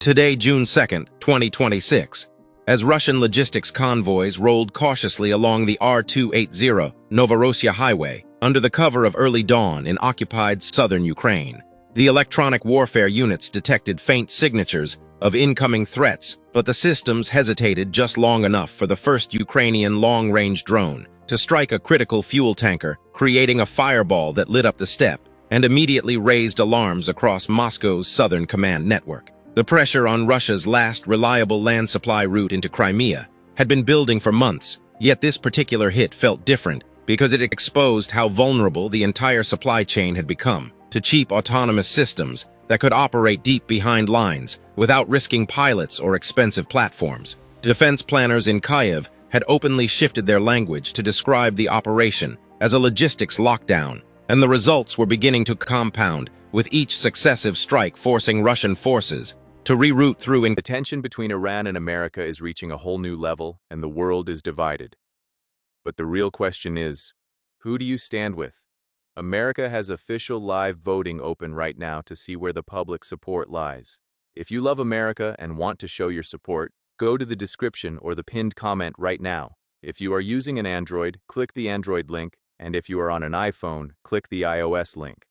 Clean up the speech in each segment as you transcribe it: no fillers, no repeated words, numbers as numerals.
Today, June 2nd, 2026, as Russian logistics convoys rolled cautiously along the R-280 Novorossiya highway under the cover of early dawn in occupied southern Ukraine. The electronic warfare units detected faint signatures of incoming threats, but the systems hesitated just long enough for the first Ukrainian long-range drone to strike a critical fuel tanker, creating a fireball that lit up the steppe and immediately raised alarms across Moscow's southern command network. The pressure on Russia's last reliable land supply route into Crimea had been building for months, yet this particular hit felt different because it exposed how vulnerable the entire supply chain had become to cheap autonomous systems that could operate deep behind lines without risking pilots or expensive platforms. Defense planners in Kyiv had openly shifted their language to describe the operation as a logistics lockdown, and the results were beginning to compound, with each successive strike forcing Russian forces to reroute through. The tension between Iran and America is reaching a whole new level, and the world is divided. But the real question is, who do you stand with? America has official live voting open right now to see where the public support lies. If you love America and want to show your support, go to the description or the pinned comment right now. If you are using an Android, click the Android link, and if you are on an iPhone, click the iOS link.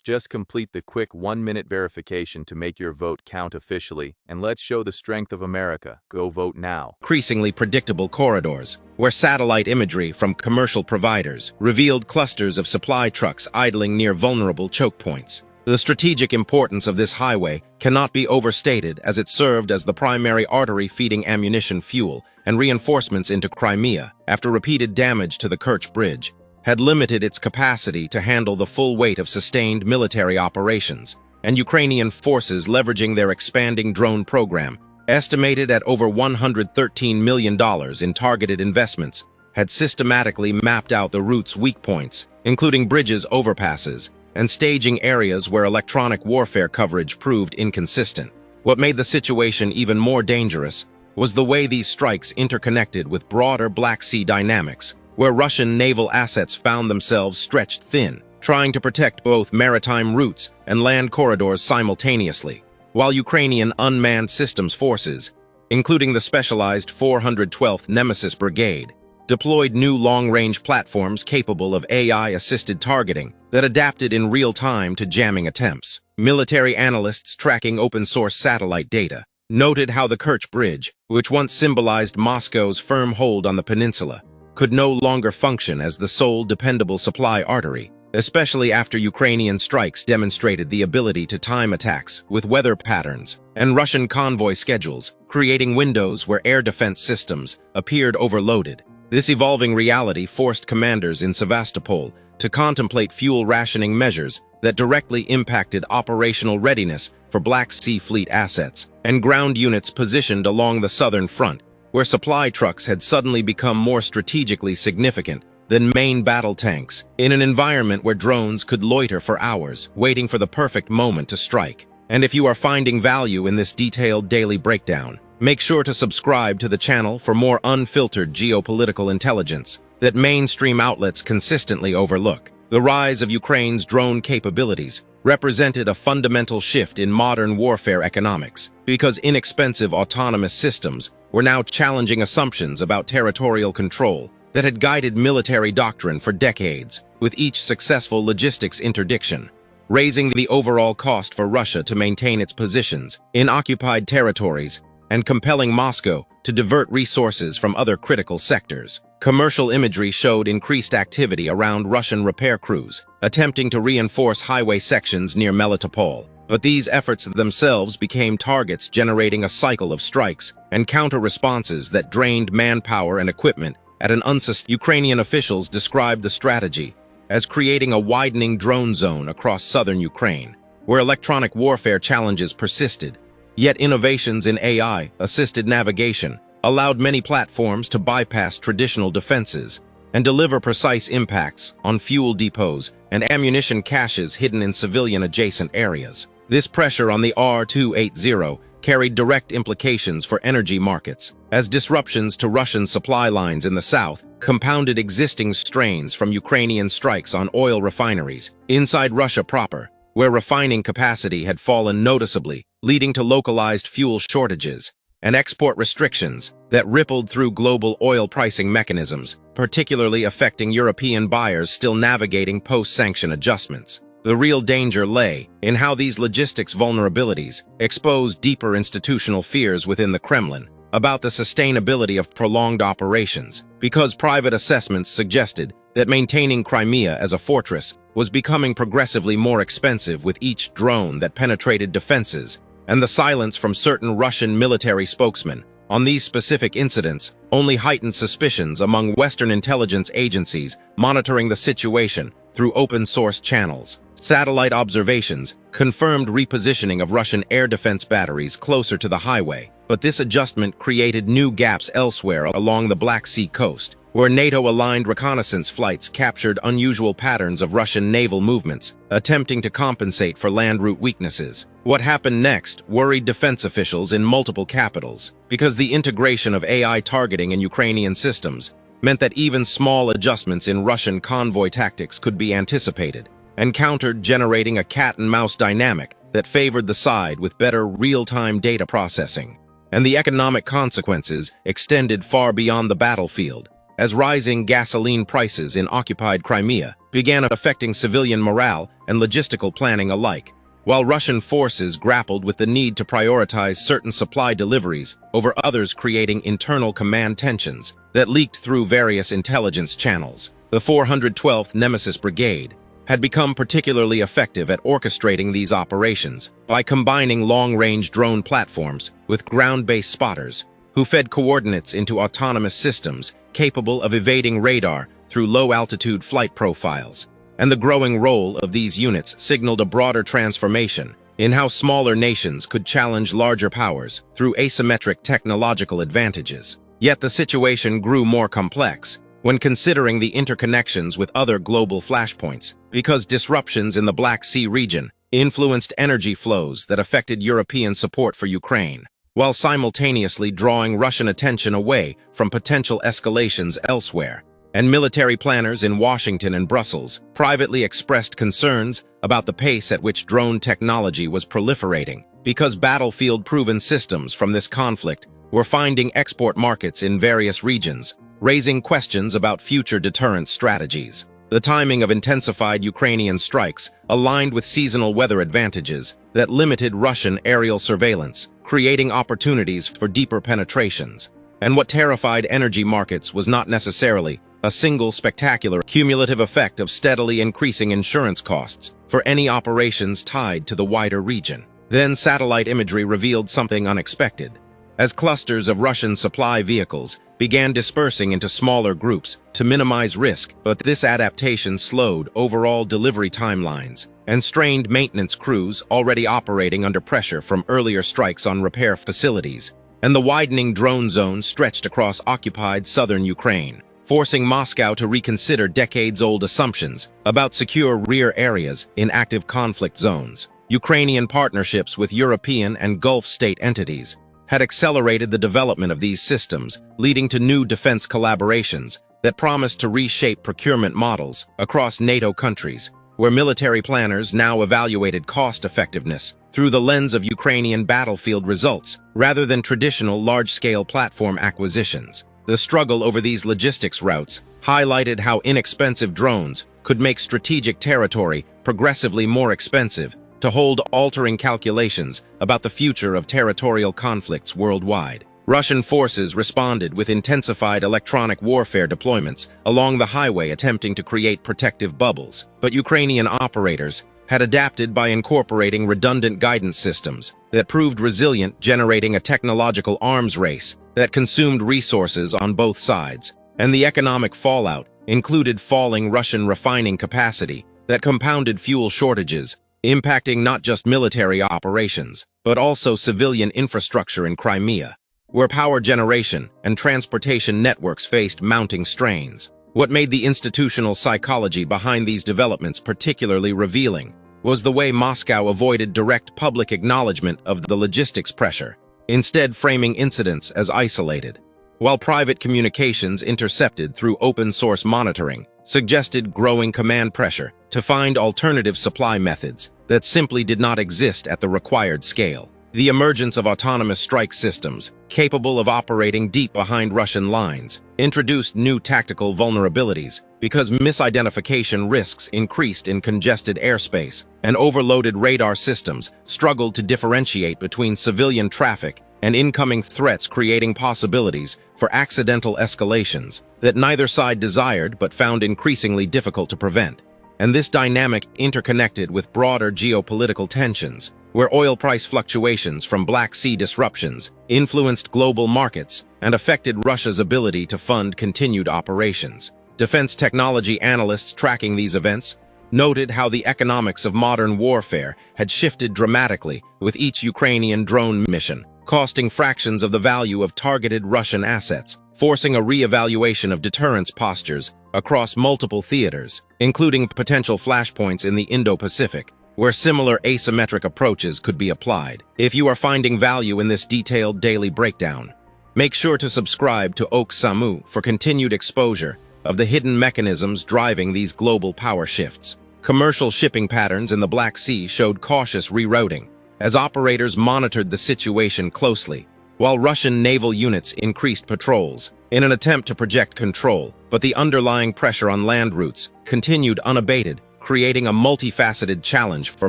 Just complete the quick 1-minute verification to make your vote count officially, and let's show the strength of America. Go vote now. Increasingly predictable corridors, where satellite imagery from commercial providers revealed clusters of supply trucks idling near vulnerable choke points. The strategic importance of this highway cannot be overstated, as it served as the primary artery feeding ammunition, fuel, and reinforcements into Crimea after repeated damage to the Kerch Bridge had limited its capacity to handle the full weight of sustained military operations, and Ukrainian forces, leveraging their expanding drone program, estimated at over $113 million in targeted investments, had systematically mapped out the route's weak points, including bridges, overpasses, and staging areas where electronic warfare coverage proved inconsistent. What made the situation even more dangerous was the way these strikes interconnected with broader Black Sea dynamics, where Russian naval assets found themselves stretched thin, trying to protect both maritime routes and land corridors simultaneously, while Ukrainian unmanned systems forces, including the specialized 412th Nemesis Brigade, deployed new long-range platforms capable of AI-assisted targeting that adapted in real time to jamming attempts. Military analysts tracking open-source satellite data noted how the Kerch Bridge, which once symbolized Moscow's firm hold on the peninsula, could no longer function as the sole dependable supply artery, especially after Ukrainian strikes demonstrated the ability to time attacks with weather patterns and Russian convoy schedules, creating windows where air defense systems appeared overloaded. This evolving reality forced commanders in Sevastopol to contemplate fuel rationing measures that directly impacted operational readiness for Black Sea Fleet assets and ground units positioned along the southern front, where supply trucks had suddenly become more strategically significant than main battle tanks, in an environment where drones could loiter for hours, waiting for the perfect moment to strike. And if you are finding value in this detailed daily breakdown, make sure to subscribe to the channel for more unfiltered geopolitical intelligence that mainstream outlets consistently overlook. The rise of Ukraine's drone capabilities represented a fundamental shift in modern warfare economics, because inexpensive autonomous systems were now challenging assumptions about territorial control that had guided military doctrine for decades, with each successful logistics interdiction raising the overall cost for Russia to maintain its positions in occupied territories and compelling Moscow to divert resources from other critical sectors. Commercial imagery showed increased activity around Russian repair crews attempting to reinforce highway sections near Melitopol, but these efforts themselves became targets, generating a cycle of strikes and counter-responses that drained manpower and equipment at an unsustainable. Ukrainian officials described the strategy as creating a widening drone zone across southern Ukraine, where electronic warfare challenges persisted. Yet innovations in AI-assisted navigation allowed many platforms to bypass traditional defenses and deliver precise impacts on fuel depots and ammunition caches hidden in civilian-adjacent areas. This pressure on the R-280 carried direct implications for energy markets, as disruptions to Russian supply lines in the south compounded existing strains from Ukrainian strikes on oil refineries inside Russia proper, where refining capacity had fallen noticeably leading to localized fuel shortages and export restrictions that rippled through global oil pricing mechanisms, particularly affecting European buyers still navigating post-sanction adjustments. The real danger lay in how these logistics vulnerabilities exposed deeper institutional fears within the Kremlin about the sustainability of prolonged operations, because private assessments suggested that maintaining Crimea as a fortress was becoming progressively more expensive with each drone that penetrated defenses, and the silence from certain Russian military spokesmen on these specific incidents only heightened suspicions among Western intelligence agencies monitoring the situation through open-source channels. Satellite observations confirmed repositioning of Russian air defense batteries closer to the highway, but this adjustment created new gaps elsewhere along the Black Sea coast, where NATO-aligned reconnaissance flights captured unusual patterns of Russian naval movements, attempting to compensate for land route weaknesses. What happened next worried defense officials in multiple capitals, because the integration of AI targeting in Ukrainian systems meant that even small adjustments in Russian convoy tactics could be anticipated and countered, generating a cat-and-mouse dynamic that favored the side with better real-time data processing. And the economic consequences extended far beyond the battlefield, as rising gasoline prices in occupied Crimea began affecting civilian morale and logistical planning alike, while Russian forces grappled with the need to prioritize certain supply deliveries over others, creating internal command tensions that leaked through various intelligence channels. The 412th Nemesis Brigade had become particularly effective at orchestrating these operations by combining long-range drone platforms with ground-based spotters who fed coordinates into autonomous systems capable of evading radar through low-altitude flight profiles. And the growing role of these units signaled a broader transformation in how smaller nations could challenge larger powers through asymmetric technological advantages. Yet the situation grew more complex when considering the interconnections with other global flashpoints, because disruptions in the Black Sea region influenced energy flows that affected European support for Ukraine, while simultaneously drawing Russian attention away from potential escalations elsewhere. And military planners in Washington and Brussels privately expressed concerns about the pace at which drone technology was proliferating, because battlefield-proven systems from this conflict were finding export markets in various regions, raising questions about future deterrence strategies. The timing of intensified Ukrainian strikes aligned with seasonal weather advantages that limited Russian aerial surveillance, creating opportunities for deeper penetrations. And what terrified energy markets was not necessarily a single spectacular cumulative effect of steadily increasing insurance costs for any operations tied to the wider region. Then satellite imagery revealed something unexpected, as clusters of Russian supply vehicles began dispersing into smaller groups to minimize risk, but this adaptation slowed overall delivery timelines and strained maintenance crews already operating under pressure from earlier strikes on repair facilities. And the widening drone zone stretched across occupied southern Ukraine, forcing Moscow to reconsider decades-old assumptions about secure rear areas in active conflict zones. Ukrainian partnerships with European and Gulf state entities had accelerated the development of these systems, leading to new defense collaborations that promised to reshape procurement models across NATO countries, where military planners now evaluated cost-effectiveness through the lens of Ukrainian battlefield results rather than traditional large-scale platform acquisitions. The struggle over these logistics routes highlighted how inexpensive drones could make strategic territory progressively more expensive to hold, altering calculations about the future of territorial conflicts worldwide. Russian forces responded with intensified electronic warfare deployments along the highway, attempting to create protective bubbles, but Ukrainian operators had adapted by incorporating redundant guidance systems that proved resilient, generating a technological arms race that consumed resources on both sides. And the economic fallout included falling Russian refining capacity that compounded fuel shortages, impacting not just military operations, but also civilian infrastructure in Crimea, where power generation and transportation networks faced mounting strains. What made the institutional psychology behind these developments particularly revealing was the way Moscow avoided direct public acknowledgement of the logistics pressure, instead framing incidents as isolated, while private communications intercepted through open-source monitoring suggested growing command pressure to find alternative supply methods that simply did not exist at the required scale. The emergence of autonomous strike systems, capable of operating deep behind Russian lines, introduced new tactical vulnerabilities because misidentification risks increased in congested airspace, and overloaded radar systems struggled to differentiate between civilian traffic and incoming threats, creating possibilities for accidental escalations that neither side desired but found increasingly difficult to prevent. And this dynamic interconnected with broader geopolitical tensions, where oil price fluctuations from Black Sea disruptions influenced global markets and affected Russia's ability to fund continued operations. Defense technology analysts tracking these events noted how the economics of modern warfare had shifted dramatically with each Ukrainian drone mission, costing fractions of the value of targeted Russian assets, forcing a re-evaluation of deterrence postures across multiple theaters, including potential flashpoints in the Indo-Pacific, where similar asymmetric approaches could be applied. If you are finding value in this detailed daily breakdown, make sure to subscribe to Oak Samu for continued exposure of the hidden mechanisms driving these global power shifts. Commercial shipping patterns in the Black Sea showed cautious rerouting as operators monitored the situation closely, while Russian naval units increased patrols in an attempt to project control, but the underlying pressure on land routes continued unabated, creating a multifaceted challenge for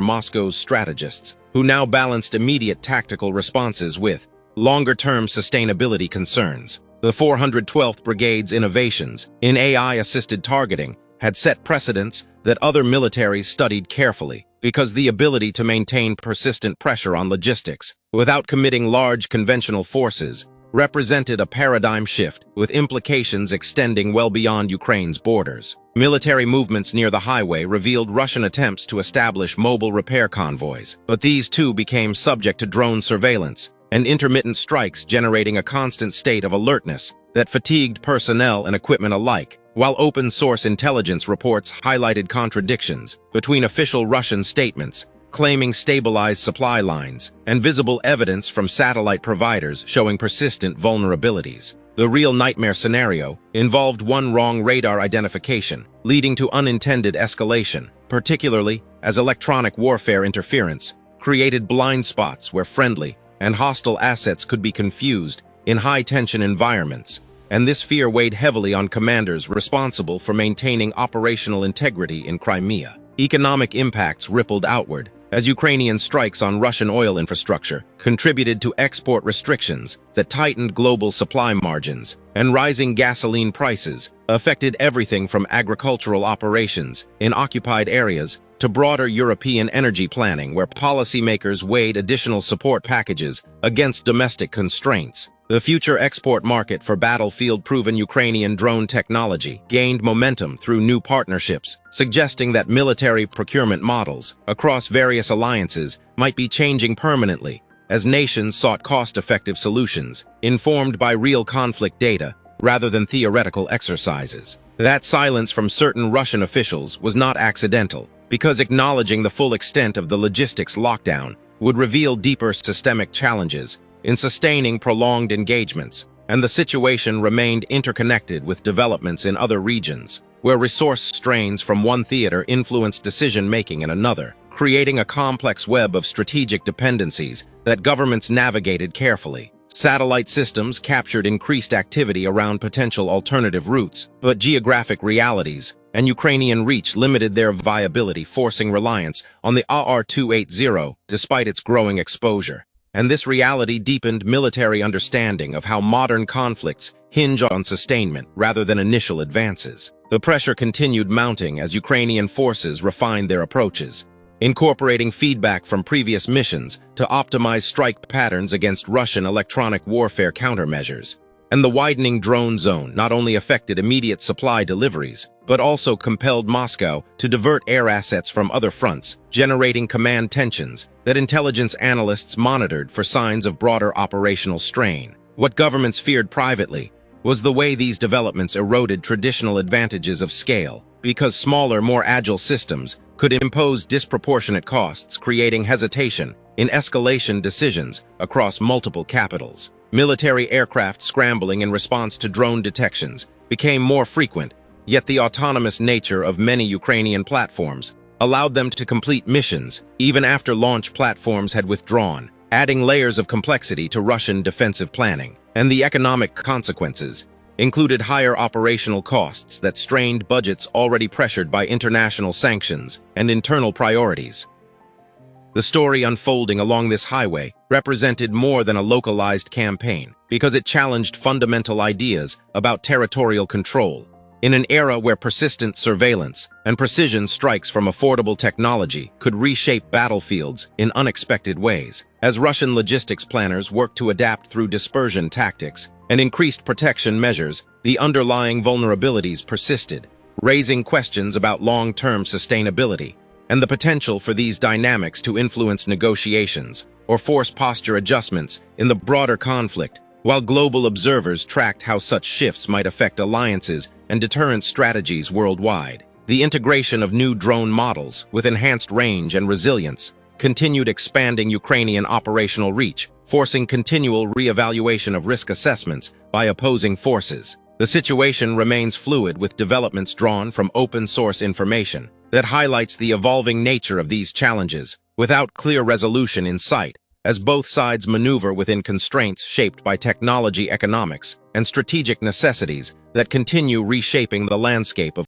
Moscow's strategists, who now balanced immediate tactical responses with longer-term sustainability concerns. The 412th Brigade's innovations in AI-assisted targeting had set precedents that other militaries studied carefully, because the ability to maintain persistent pressure on logistics without committing large conventional forces represented a paradigm shift with implications extending well beyond Ukraine's borders. Military movements near the highway revealed Russian attempts to establish mobile repair convoys, but these too became subject to drone surveillance and intermittent strikes, generating a constant state of alertness that fatigued personnel and equipment alike, while open-source intelligence reports highlighted contradictions between official Russian statements claiming stabilized supply lines and visible evidence from satellite providers showing persistent vulnerabilities. The real nightmare scenario involved one wrong radar identification, leading to unintended escalation, particularly as electronic warfare interference created blind spots where friendly and hostile assets could be confused in high-tension environments, and this fear weighed heavily on commanders responsible for maintaining operational integrity in Crimea. Economic impacts rippled outward, as Ukrainian strikes on Russian oil infrastructure contributed to export restrictions that tightened global supply margins, and rising gasoline prices affected everything from agricultural operations in occupied areas to broader European energy planning, where policymakers weighed additional support packages against domestic constraints. The future export market for battlefield-proven Ukrainian drone technology gained momentum through new partnerships, suggesting that military procurement models across various alliances might be changing permanently as nations sought cost-effective solutions, informed by real conflict data rather than theoretical exercises. That silence from certain Russian officials was not accidental, because acknowledging the full extent of the logistics lockdown would reveal deeper systemic challenges in sustaining prolonged engagements, and the situation remained interconnected with developments in other regions, where resource strains from one theater influenced decision-making in another, creating a complex web of strategic dependencies that governments navigated carefully. Satellite systems captured increased activity around potential alternative routes, but geographic realities and Ukrainian reach limited their viability, forcing reliance on the AR-280 despite its growing exposure. And this reality deepened military understanding of how modern conflicts hinge on sustainment rather than initial advances. The pressure continued mounting as Ukrainian forces refined their approaches, incorporating feedback from previous missions to optimize strike patterns against Russian electronic warfare countermeasures. And the widening drone zone not only affected immediate supply deliveries, but also compelled Moscow to divert air assets from other fronts, generating command tensions that intelligence analysts monitored for signs of broader operational strain. What governments feared privately was the way these developments eroded traditional advantages of scale, because smaller, more agile systems could impose disproportionate costs, creating hesitation in escalation decisions across multiple capitals. Military aircraft scrambling in response to drone detections became more frequent, yet the autonomous nature of many Ukrainian platforms allowed them to complete missions even after launch platforms had withdrawn, adding layers of complexity to Russian defensive planning. And the economic consequences included higher operational costs that strained budgets already pressured by international sanctions and internal priorities. The story unfolding along this highway represented more than a localized campaign because it challenged fundamental ideas about territorial control. In an era where persistent surveillance and precision strikes from affordable technology could reshape battlefields in unexpected ways, as Russian logistics planners worked to adapt through dispersion tactics and increased protection measures, the underlying vulnerabilities persisted, raising questions about long-term sustainability and the potential for these dynamics to influence negotiations or force posture adjustments in the broader conflict, while global observers tracked how such shifts might affect alliances and deterrence strategies worldwide. The integration of new drone models with enhanced range and resilience continued expanding Ukrainian operational reach, forcing continual re-evaluation of risk assessments by opposing forces. The situation remains fluid with developments drawn from open-source information that highlights the evolving nature of these challenges without clear resolution in sight, as both sides maneuver within constraints shaped by technology, economics, and strategic necessities that continue reshaping the landscape of